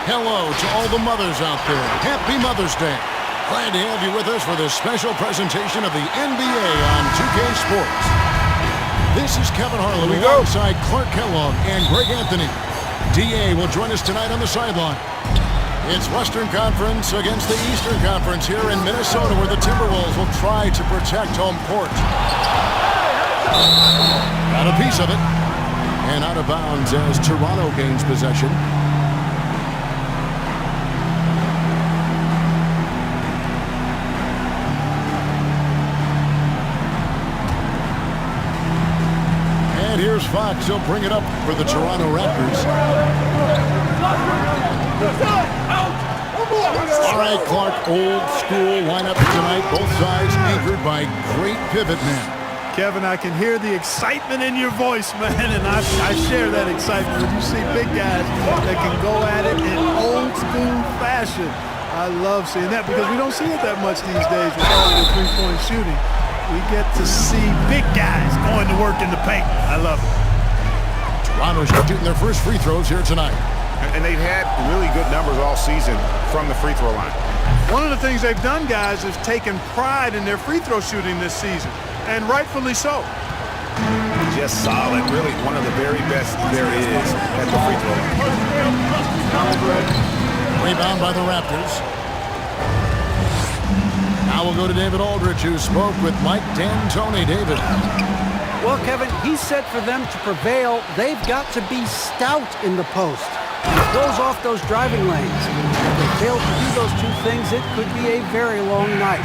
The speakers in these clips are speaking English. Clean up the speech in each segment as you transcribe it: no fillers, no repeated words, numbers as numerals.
Hello to all the mothers out there. Happy Mother's Day. Glad to have you with us for this special presentation of the NBA on 2K Sports. This is Kevin Harlan alongside Clark Kellogg and Greg Anthony. DA will join us tonight on the sideline. It's Western Conference against the Eastern Conference here in Minnesota, where the Timberwolves will try to protect home court. Got a piece of it. And out of bounds as Toronto gains possession. And here's Fox. He'll bring it up for the Toronto Raptors. All right, Clark, old school lineup tonight. Both sides anchored by great pivot men. Kevin, I can hear the excitement in your voice, man, and I share that excitement. When you see big guys that can go at it in old school fashion, I love seeing that because we don't see it that much these days with all the three-point shooting. We get to see big guys going to work in the paint. I love it. Toronto's shooting their first free throws here tonight. And they've had really good numbers all season from the free throw line. One of the things they've done, guys, is taken pride in their free throw shooting this season. And rightfully so. Just solid. Really one of the very best there is at the free throw line. Rebound by the Raptors. Now we'll go to David Aldridge, who spoke with Mike D'Antoni. David. Well, Kevin, he said for them to prevail, they've got to be stout in the post. Close off those driving lanes. If they fail to do those two things, it could be a very long night.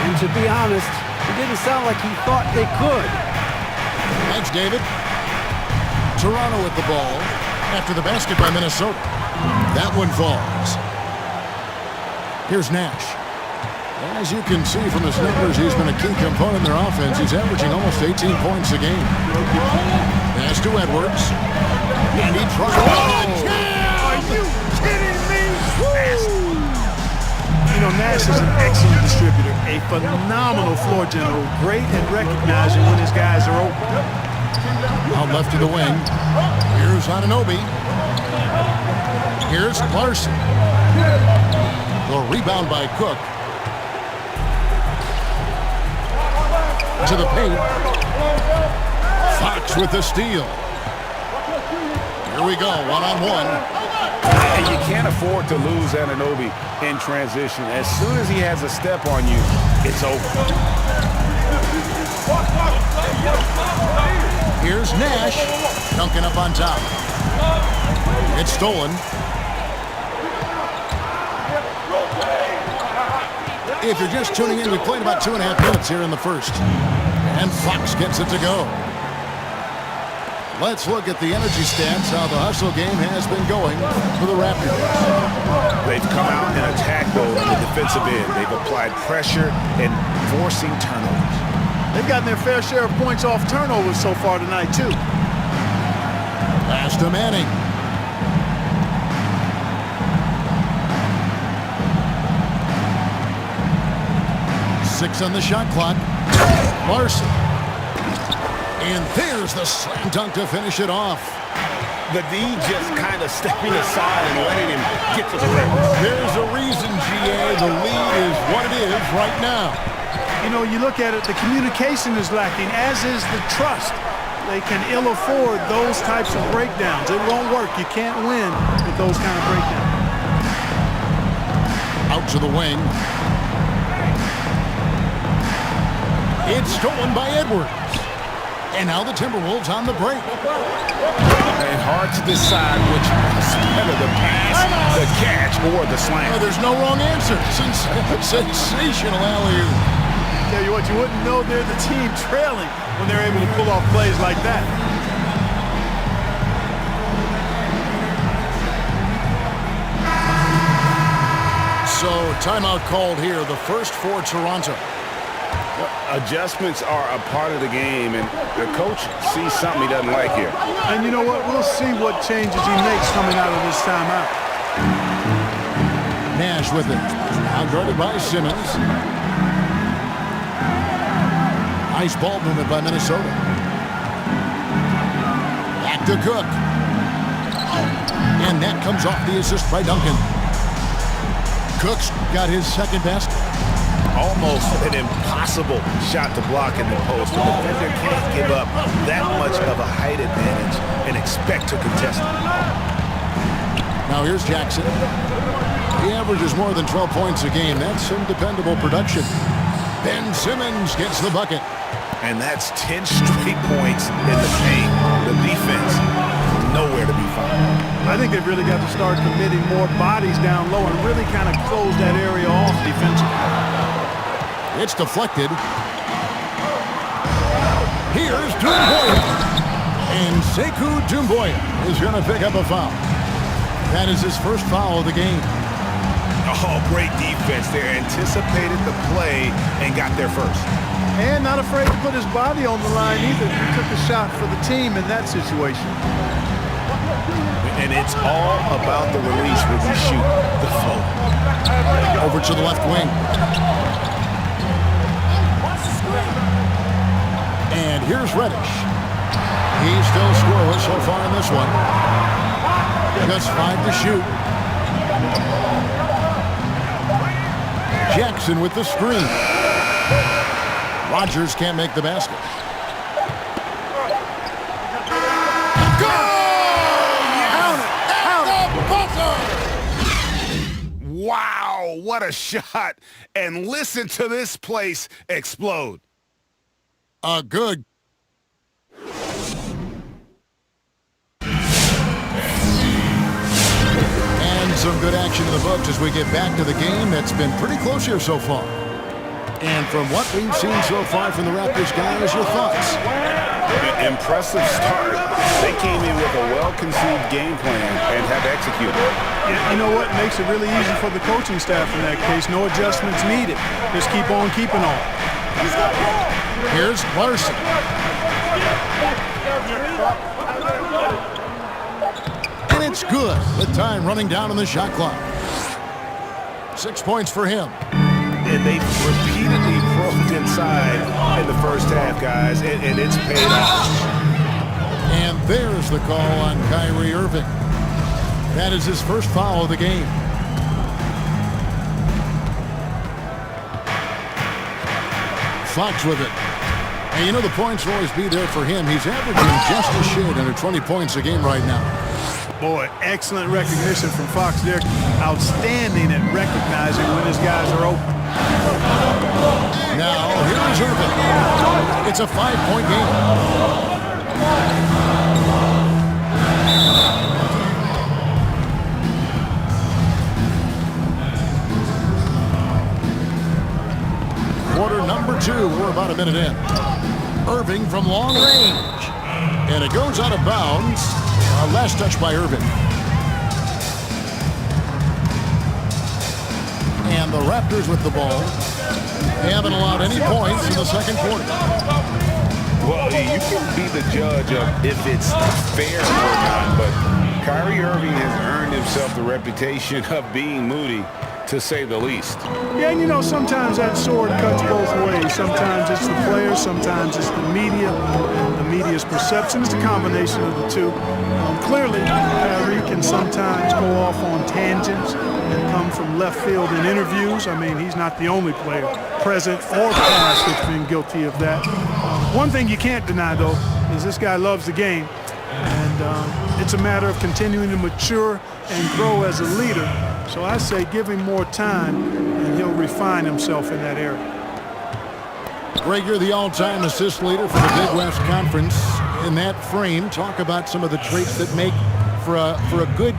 And to be honest, it didn't sound like he thought they could. Thanks, David. Toronto with the ball after the basket by Minnesota. That one falls. Here's Nash. As you can see from his numbers, he's been a key component in their offense. He's averaging almost 18 points a game. Pass to Edwards. And he tries. Are you kidding me? You know, Nash is an excellent distributor, a phenomenal floor general, great at recognizing when his guys are open. Out left to the wing. Here's Anunoby. Here's Larson. The rebound by Cook. To the paint. Fox with the steal. Here we go, one-on-one. And you can't afford to lose Anunoby in transition. As soon as he has a step on you, it's over. Here's Nash dunking up on top. It's stolen. If you're just tuning in, we played about 2.5 minutes here in the first. And Fox gets it to go. Let's look at the energy stats, how the hustle game has been going for the Raptors. They've come out and attacked though in the defensive end. They've applied pressure and forcing turnovers. They've gotten their fair share of points off turnovers so far tonight, too. Pass to Manning. Six on the shot clock. Larson. And there's the slam dunk to finish it off. The D just kind of stepping aside and letting him get to the rim. There's a reason, GA. The lead is what it is right now. You know, you look at it, the communication is lacking, as is the trust. They can ill afford those types of breakdowns. It won't work. You can't win with those kind of breakdowns. Out to the wing. It's stolen by Edwards. And now the Timberwolves on the break. And hard to decide which is better, the pass, the catch, or the slam. Oh, there's no wrong answer. Sensational alley-oop. Tell you what, you wouldn't know they're the team trailing when they're able to pull off plays like that. So, timeout called here, the first for Toronto. Adjustments are a part of the game, and the coach sees something he doesn't like here. And you know what? We'll see what changes he makes coming out of this timeout. Nash with it. Now guarded by Simmons. Nice ball movement by Minnesota. Back to Cook. And that comes off the assist by Duncan. Cook's got his second basket. Almost an impossible shot to block in the post. The defender can't give up that much of a height advantage and expect to contest it. Now here's Jackson. He averages more than 12 points a game. That's some dependable production. Ben Simmons gets the bucket. And that's 10 straight points in the paint. The defense, nowhere to be found. I think they've really got to start committing more bodies down low and really kind of close that area off defensively. It's deflected. Here's Doumbouya. And Sekou Doumbouya is going to pick up a foul. That is his first foul of the game. Oh, great defense there. Anticipated the play and got there first. And not afraid to put his body on the line either. He took a shot for the team in that situation. And it's all about the release when you shoot the flow. Over to the left wing. And here's Reddish. He's still scoreless so far in this one. Just 5 to shoot. Jackson with the screen. Rodgers can't make the basket. Wow, what a shot. And listen to this place explode. A good. And some good action in the books as we get back to the game that's been pretty close here so far. And from what we've seen so far from the Raptors, guys, your thoughts? Impressive start. They came in with a well-conceived game plan and have executed. Yeah, you know what? Makes it really easy for the coaching staff in that case. No adjustments needed. Just keep on keeping on. Here's Larson. And it's good with time running down on the shot clock. 6 points for him. And they repeatedly broke inside in the first half, guys, and it's paid off. And there's the call on Kyrie Irving. That is his first foul of the game. Fox with it. And you know the points will always be there for him. He's averaging just a shade under 20 points a game right now. Boy, excellent recognition from Fox there. Outstanding at recognizing when his guys are open. Now, here is Irving. It's a 5-point game. Quarter number 2. We're about a minute in. Irving from long range. And it goes out of bounds. Last touch by Irving. And the Raptors with the ball. They haven't allowed any points in the second quarter. Well, you can be the judge of if it's fair or not, but Kyrie Irving has earned himself the reputation of being moody, to say the least. Yeah, and you know, sometimes that sword cuts both ways. Sometimes it's the players, sometimes it's the media, and the media's perception. It's a combination of the two. Clearly, Kyrie can sometimes go off on tangents and come from left field in interviews. I mean, he's not the only player, present or past, that's been guilty of that. One thing you can't deny, though, is this guy loves the game. And it's a matter of continuing to mature and grow as a leader. So I say give him more time, and he'll refine himself in that area. Greg, you're the all-time assist leader for the Big West Conference. In that frame, talk about some of the traits that make for a good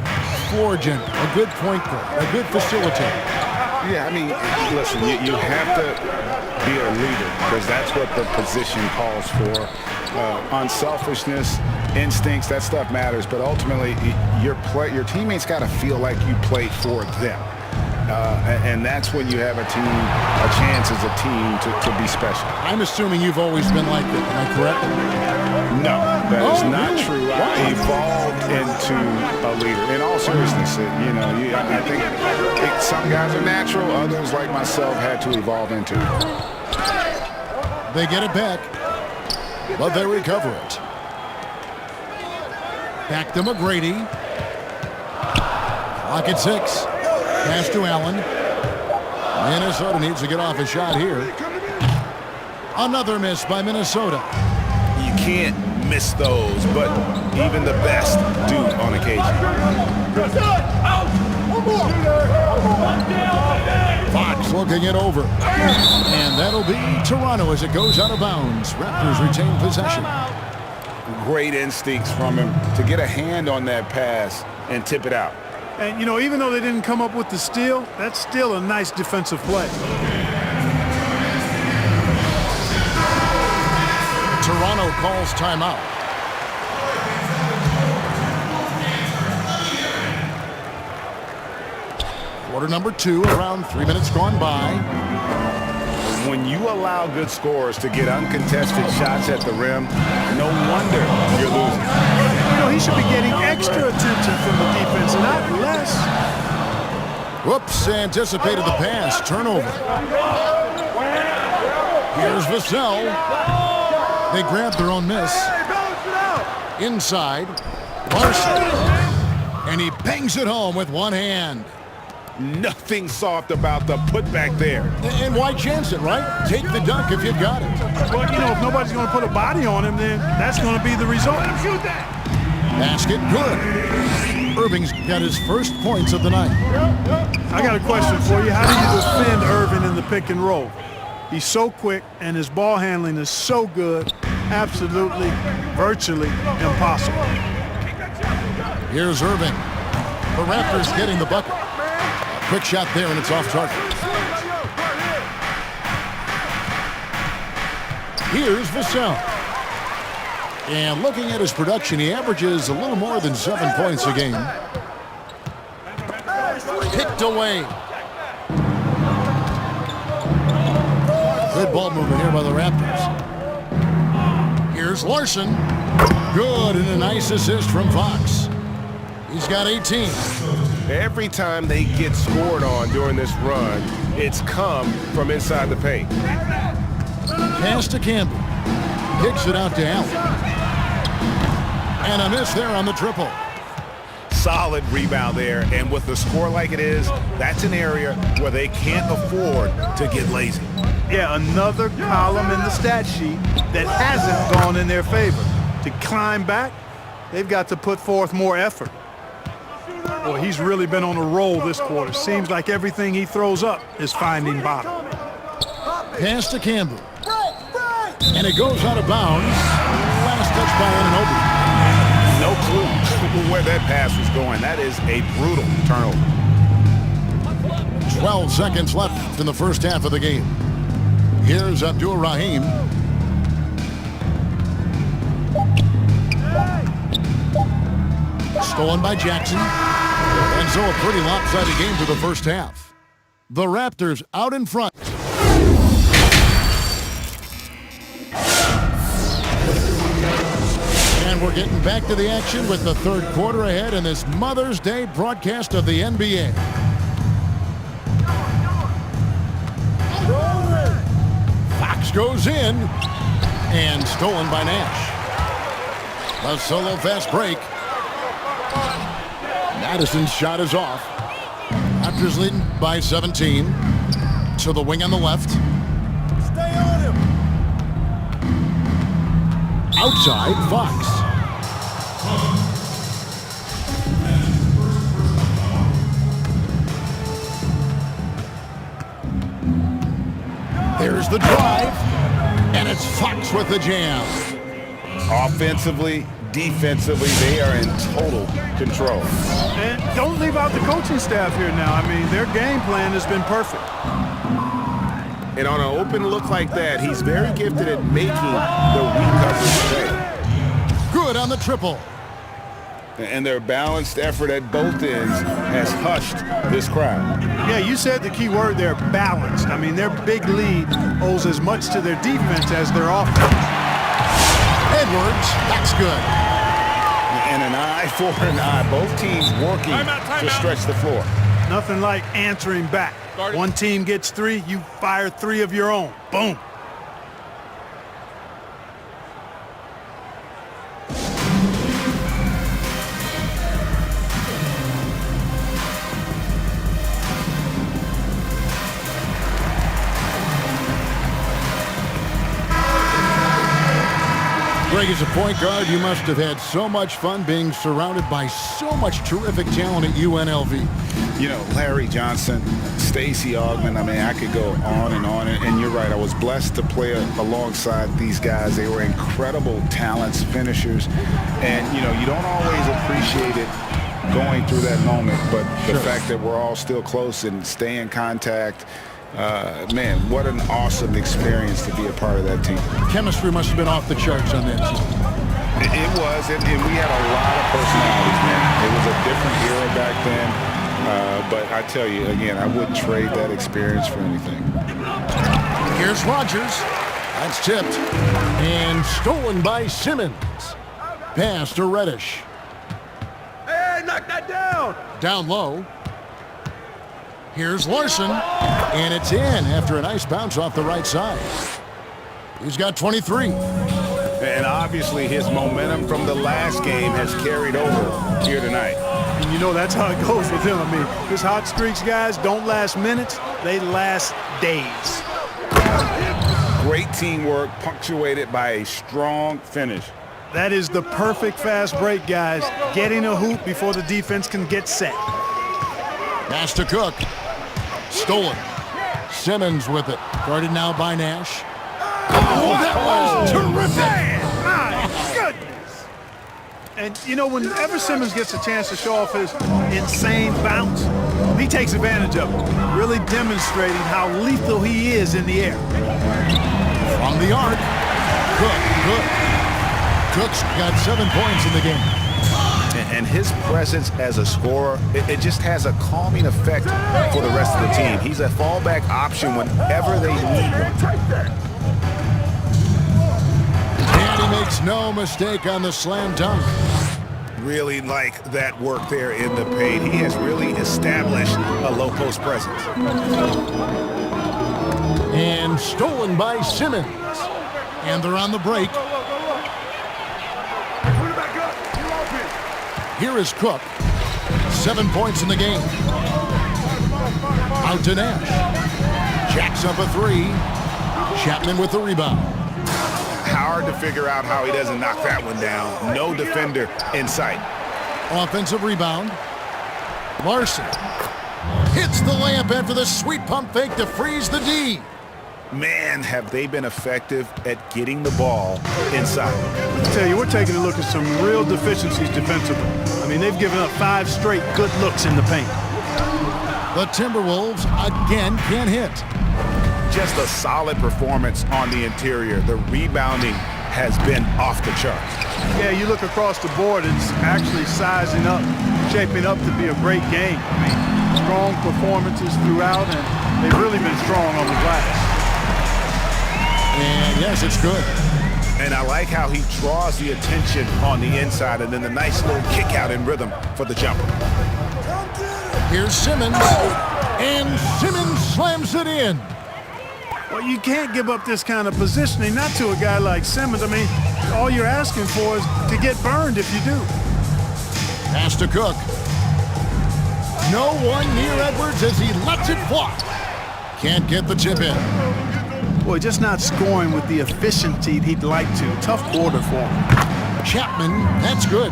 floor general, a good point guard, a good facilitator. Yeah, I mean, listen, you have to be a leader because that's what the position calls for. Unselfishness, instincts, that stuff matters, but ultimately your teammates got to feel like you play for them. And that's when you have a chance as a team to be special. I'm assuming you've always been like that. Am I correct? No, that is not true. I evolved into a leader. In all seriousness, I think some guys are natural. Others, like myself, had to evolve into it. They get it back, but they recover it. Back to McGrady. Clock at 6. Pass to Allen. Minnesota needs to get off a shot here. Another miss by Minnesota. You can't miss those, but even the best do on occasion. Fox looking it over. And that'll be Toronto as it goes out of bounds. Raptors retain possession. Great instincts from him to get a hand on that pass and tip it out. And, you know, even though they didn't come up with the steal, that's still a nice defensive play. Toronto calls timeout. Quarter number 2, around 3 minutes gone by. When you allow good scorers to get uncontested shots at the rim, no wonder you're losing. You know, he should be getting extra attention from the defense, not less. Whoops, anticipated the pass. Turnover. Here's Vassell. They grab their own miss. Inside. Larson. And he bangs it home with one hand. Nothing soft about the putback there. And why chance it, right? Take the dunk if you've got it. Well, you know, if nobody's going to put a body on him, then that's going to be the result. Basket good. Irving's got his first points of the night. I got a question for you. How do you defend Irving in the pick and roll? He's so quick, and his ball handling is so good, absolutely, virtually impossible. Here's Irving. The Raptors getting the bucket. Quick shot there, and it's off target. Here's Vassell. And looking at his production, he averages a little more than 7 points a game. Picked away. Good ball movement here by the Raptors. Here's Larson. Good, and a nice assist from Fox. He's got 18. Every time they get scored on during this run, it's come from inside the paint. Pass to Campbell. Kicks it out to Allen. And a miss there on the triple. Solid rebound there, and with the score like it is, that's an area where they can't afford to get lazy. Yeah, another column in the stat sheet that hasn't gone in their favor. To climb back, they've got to put forth more effort. Boy, he's really been on a roll this quarter. Seems like everything he throws up is finding bottom. Pass to Campbell. And it goes out of bounds. Last touch by Anunoby. No clue where that pass was going. That is a brutal turnover. 12 seconds left in the first half of the game. Here's Abdul-Rahim. Stolen by Jackson. And so a pretty lopsided game to the first half. The Raptors out in front. And we're getting back to the action with the third quarter ahead in this Mother's Day broadcast of the NBA. Fox goes in and stolen by Nash. A solo fast break. Madison's shot is off. Raptors leading by 17. To the wing on the left. Stay on him. Outside, Fox. There's the drive. And it's Fox with the jam. Offensively, defensively, they are in total control. And don't leave out the coaching staff here now. I mean, their game plan has been perfect. And on an open look like that, he's very gifted at making the weak coverage play. Good on the triple. And their balanced effort at both ends has hushed this crowd. Yeah, you said the key word there, balanced. I mean, their big lead owes as much to their defense as their offense. Edwards, that's good. And an eye for an eye. Both teams working to stretch the floor. Nothing like answering back. One team gets 3, you fire 3 of your own. Boom. Greg, as a point guard, you must have had so much fun being surrounded by so much terrific talent at UNLV. You know, Larry Johnson, Stacey Augmon, I mean, I could go on. And you're right, I was blessed to play alongside these guys. They were incredible talents, finishers. And, you know, you don't always appreciate it going through that moment, but the fact that we're all still close and stay in contact, man, what an awesome experience to be a part of that team. Chemistry must have been off the charts on that team. It was, and we had a lot of personalities, man. It was a different era back then, but I tell you, again, I wouldn't trade that experience for anything. Here's Rogers. That's tipped. And stolen by Simmons. Pass to Reddish. Hey, knock that down! Down low. Here's Larson. And it's in after a nice bounce off the right side. He's got 23. And obviously his momentum from the last game has carried over here tonight. And you know that's how it goes with him. I mean, his hot streaks, guys, don't last minutes. They last days. Great teamwork punctuated by a strong finish. That is the perfect fast break, guys. Getting a hoop before the defense can get set. Pass to Cook. Stolen. Simmons with it. Guarded now by Nash. Oh, that was terrific. My goodness. And, you know, whenever Simmons gets a chance to show off his insane bounce, he takes advantage of it, really demonstrating how lethal he is in the air. From the arc. Cook. Cook's got 7 points in the game. And his presence as a scorer, it just has a calming effect for the rest of the team. He's a fallback option whenever they need one. And he makes no mistake on the slam dunk. Really like that work there in the paint. He has really established a low post presence. And stolen by Simmons. And they're on the break. Here is Cook. 7 points in the game. Out to Nash. Jacks up a three. Chapman with the rebound. Hard to figure out how he doesn't knock that one down. No defender in sight. Offensive rebound. Larson hits the layup after the sweet pump fake to freeze the D. Man, have they been effective at getting the ball inside. I tell you, we're taking a look at some real deficiencies defensively. I mean, they've given up 5 straight good looks in the paint. The Timberwolves again can't hit. Just a solid performance on the interior. The rebounding has been off the charts. Yeah, you look across the board, it's actually sizing up, shaping up to be a great game. I mean, strong performances throughout, and they've really been strong on the glass. And yes, it's good. And I like how he draws the attention on the inside and then the nice little kick out in rhythm for the jumper. Here's Simmons. And Simmons slams it in. Well, you can't give up this kind of positioning, not to a guy like Simmons. I mean, all you're asking for is to get burned if you do. Pass to Cook. No one near Edwards as he lets it fly. Can't get the tip in. Boy, just not scoring with the efficiency he'd like to. Tough quarter for him. Chapman, that's good.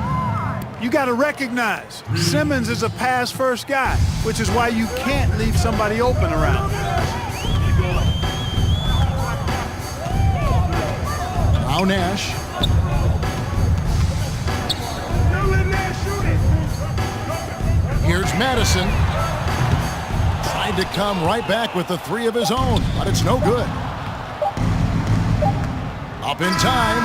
You got to recognize Simmons is a pass-first guy, which is why you can't leave somebody open around. Now Nash. Here's Madison. Tried to come right back with the 3 of his own, but it's no good. Up in time.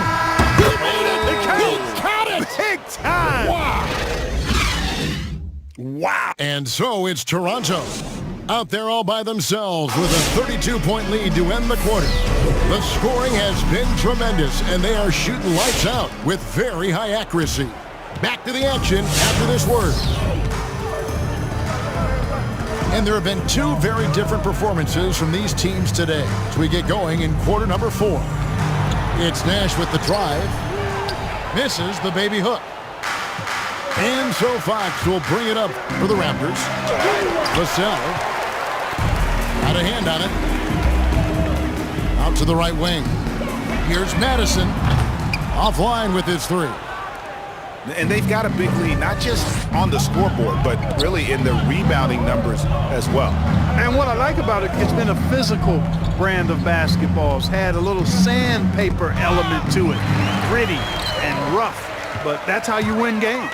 He made it! He caught it! Big time! Wow. And so it's Toronto out there all by themselves with a 32-point lead to end the quarter. The scoring has been tremendous, and they are shooting lights out with very high accuracy. Back to the action after this word. And there have been 2 very different performances from these teams today as we get going in quarter number 4. It's Nash with the drive. Misses the baby hook. And so Fox will bring it up for the Raptors. Vassell had a hand on it. Out to the right wing. Here's Madison. Offline with his three. And they've got a big lead, not just on the scoreboard, but really in the rebounding numbers as well. And what I like about it, it's been a physical brand of basketball. It's had a little sandpaper element to it, gritty and rough, but that's how you win games.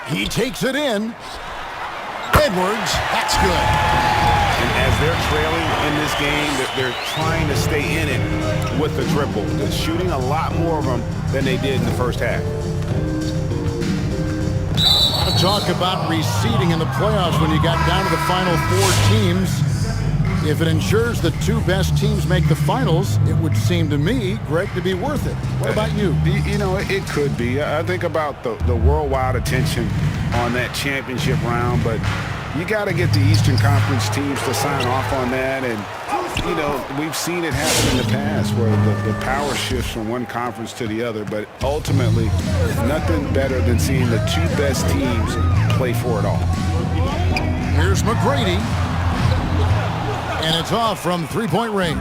He takes it in. Edwards, that's good. And as they're trailing in this game, they're trying to stay in it with the triple. They're shooting a lot more of them than they did in the first half. A lot of talk about reseeding in the playoffs when you got down to the final 4 teams. If it ensures the 2 best teams make the finals, it would seem to me, Greg, to be worth it. What about you? You know, it could be. I think about the worldwide attention on that championship round, but you got to get the Eastern Conference teams to sign off on that. And, you know, we've seen it happen in the past where the power shifts from one conference to the other. But ultimately, nothing better than seeing the 2 best teams play for it all. Here's McGrady. And it's off from 3-point range.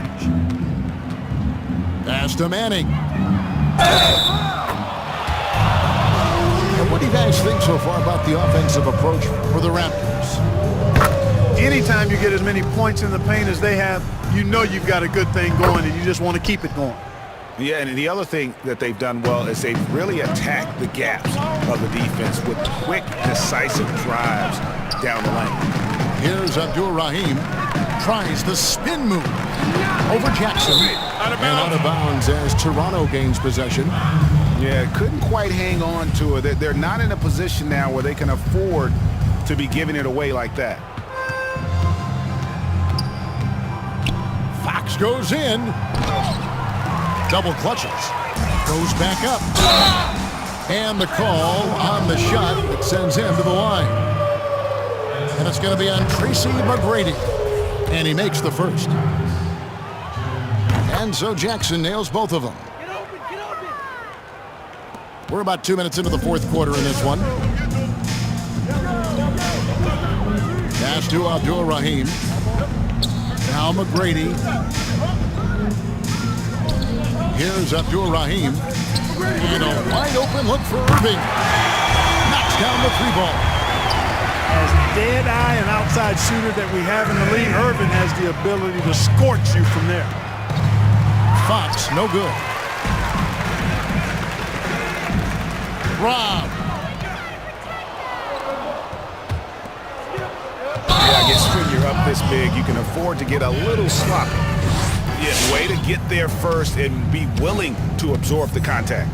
Pass to Manning. What do you guys think so far about the offensive approach for the Raptors? Anytime you get as many points in the paint as they have, you know you've got a good thing going and you just want to keep it going. Yeah, and the other thing that they've done well is they've really attacked the gaps of the defense with quick, decisive drives down the lane. Here's Abdul-Rahim. Tries the spin move over Jackson. And out of bounds as Toronto gains possession. Yeah, couldn't quite hang on to it. They're not in a position now where they can afford to be giving it away like that. Fox goes in. Double clutches. Goes back up. And the call on the shot that sends him to the line. And it's going to be on Tracy McGrady. And he makes the first. And so Jackson nails both of them. We're about 2 minutes into the 4th quarter in this one. Pass to Abdul-Rahim. Now McGrady. Here's Abdul-Rahim. And a wide open look for Irving. Knocks down the 3-ball. As dead-eye and outside shooter that we have in the league, Irvin has the ability to scorch you from there. Fox, no good. Rob. Yeah, I guess when you're up this big, you can afford to get a little sloppy. Yeah, way to get there first and be willing to absorb the contact.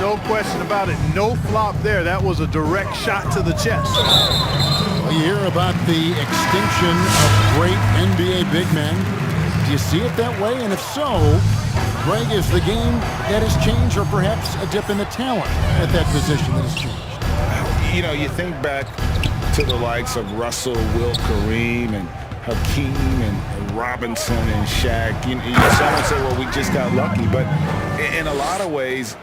No question about it. No flop there. That was a direct shot to the chest. You hear about the extinction of great NBA big men. Do you see it that way? And if so, Greg, is the game that has changed or perhaps a dip in the talent at that position that has changed? You know, you think back to the likes of Russell, Wilt, Kareem, and Hakeem, and Robinson, and Shaq. Someone say, well, we just got lucky. But in a lot of ways,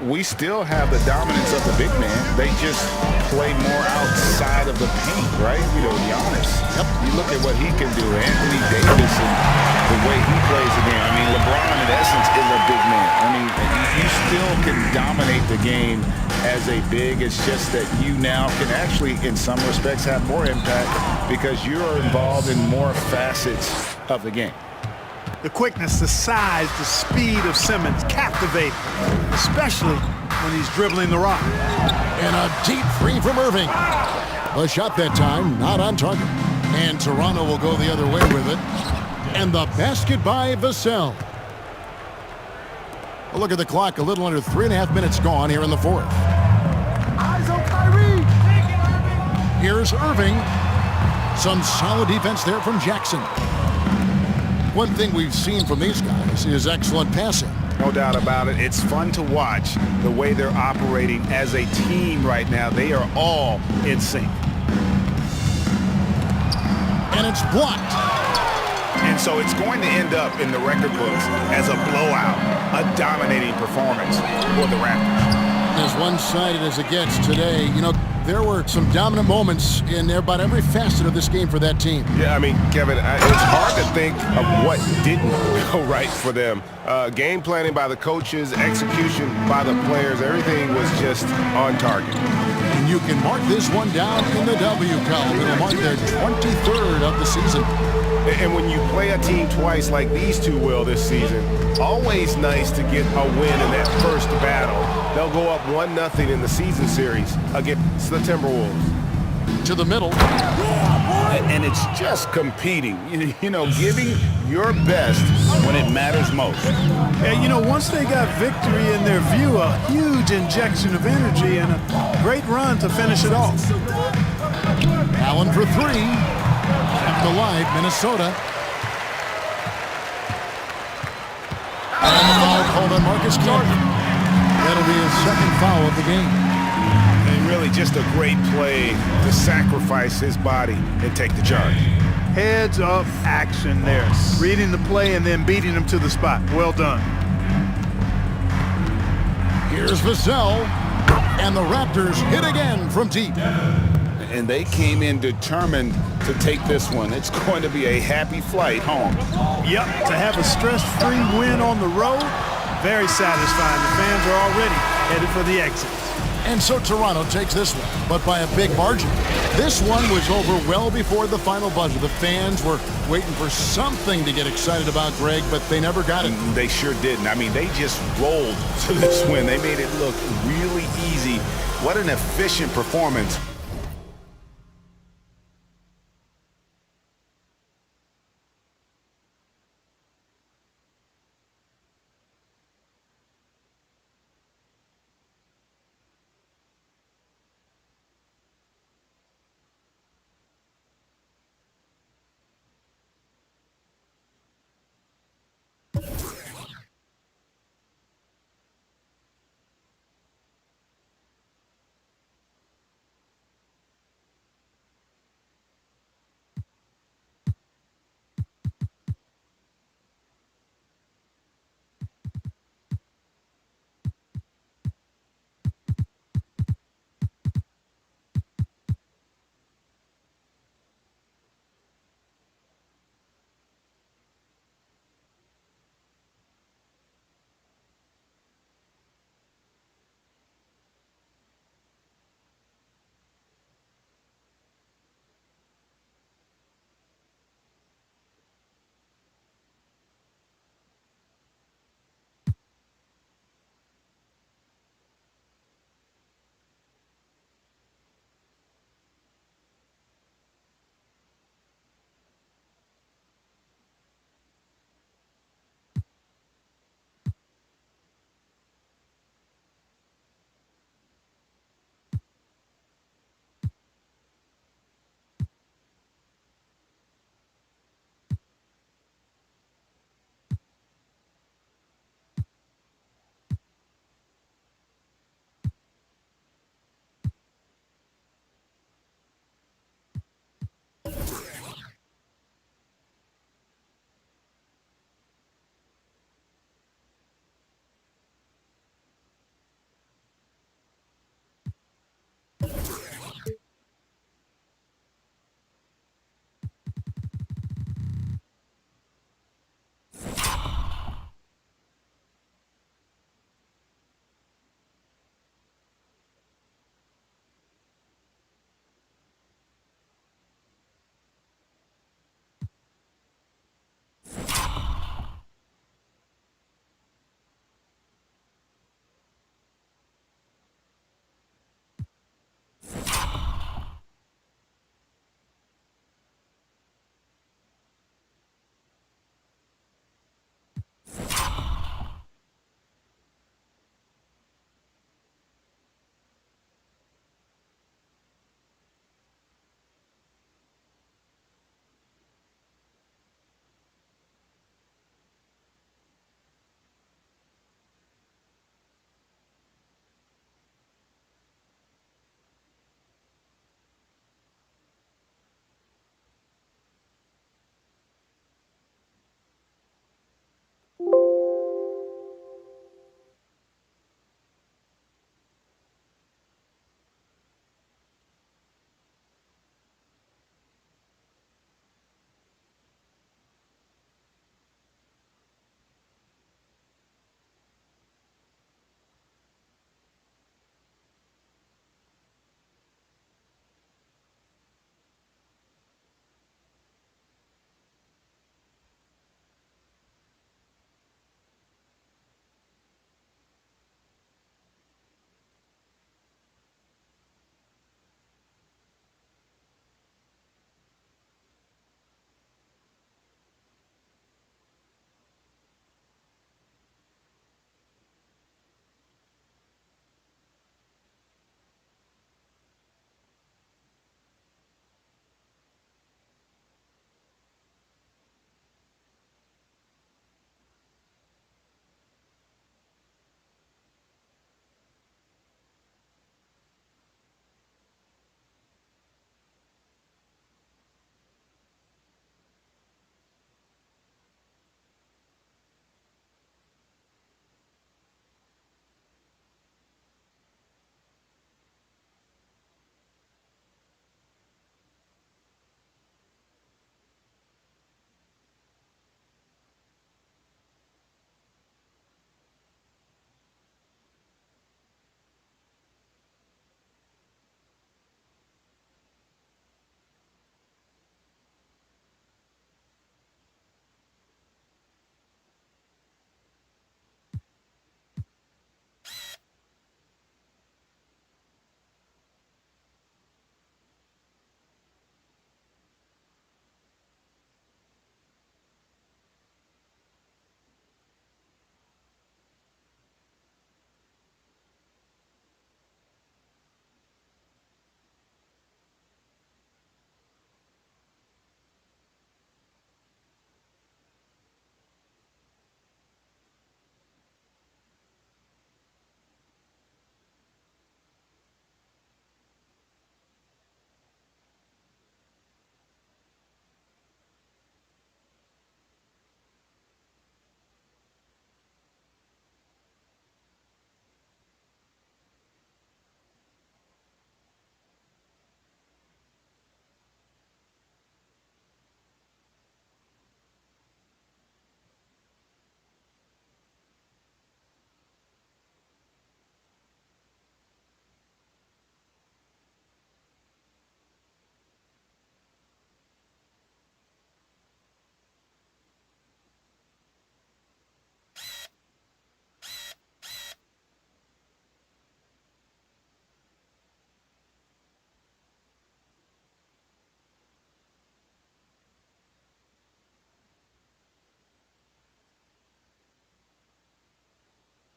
we still have the dominance of the big man. They just play more outside of the paint, right? Giannis. Yep. You look at what he can do. Anthony Davis and the way he plays the game. I mean, LeBron, in essence, is a big man. I mean, you still can dominate the game as a big. It's just that you now can actually, in some respects, have more impact because you're involved in more facets of the game. The quickness, the size, the speed of Simmons captivating, especially when he's dribbling the rock. And a deep three from Irving. A shot that time, not on target. And Toronto will go the other way with it. And the basket by Vassell. A look at the clock, a little under 3.5 minutes gone here in the 4th. Eyes on Kyrie. Here's Irving. Some solid defense there from Jackson. One thing we've seen from these guys is excellent passing. No doubt about it. It's fun to watch the way they're operating as a team right now. They are all in sync. And it's blocked. And so it's going to end up in the record books as a blowout, a dominating performance for the Raptors. getting as one-sided as it gets today. You know, there were some dominant moments in about every facet of this game for that team. Yeah, I mean, Kevin, it's hard to think of what didn't go right for them. Game planning by the coaches, execution by the players, everything was just on target. And you can mark this one down in the W column. It'll mark their 23rd of the season. And when you play a team twice like these two will this season, always nice to get a win in that first battle. They'll go up 1-0 in the season series against the Timberwolves. To the middle. And it's just competing, you know, giving your best when it matters most. Yeah, you know, once they got victory in their view, a huge injection of energy and a great run to finish it off. Allen for three. Kept alive, Minnesota. And the foul called on Marcus Jordan. That'll be his second foul of the game. And really just a great play to sacrifice his body and take the charge. Heads up action there. Reading the play and then beating him to the spot. Well done. Here's Vassell. And the Raptors hit again from deep. And they came in determined to take this one. It's going to be a happy flight home. Yep, to have a stress-free win on the road, very satisfying. The fans are already headed for the exit. And so Toronto takes this one, but by a big margin. This one was over well before the final buzzer. The fans were waiting for something to get excited about, Greg, but they never got it. They sure didn't. I mean, they just rolled to this win. They made it look really easy. What an efficient performance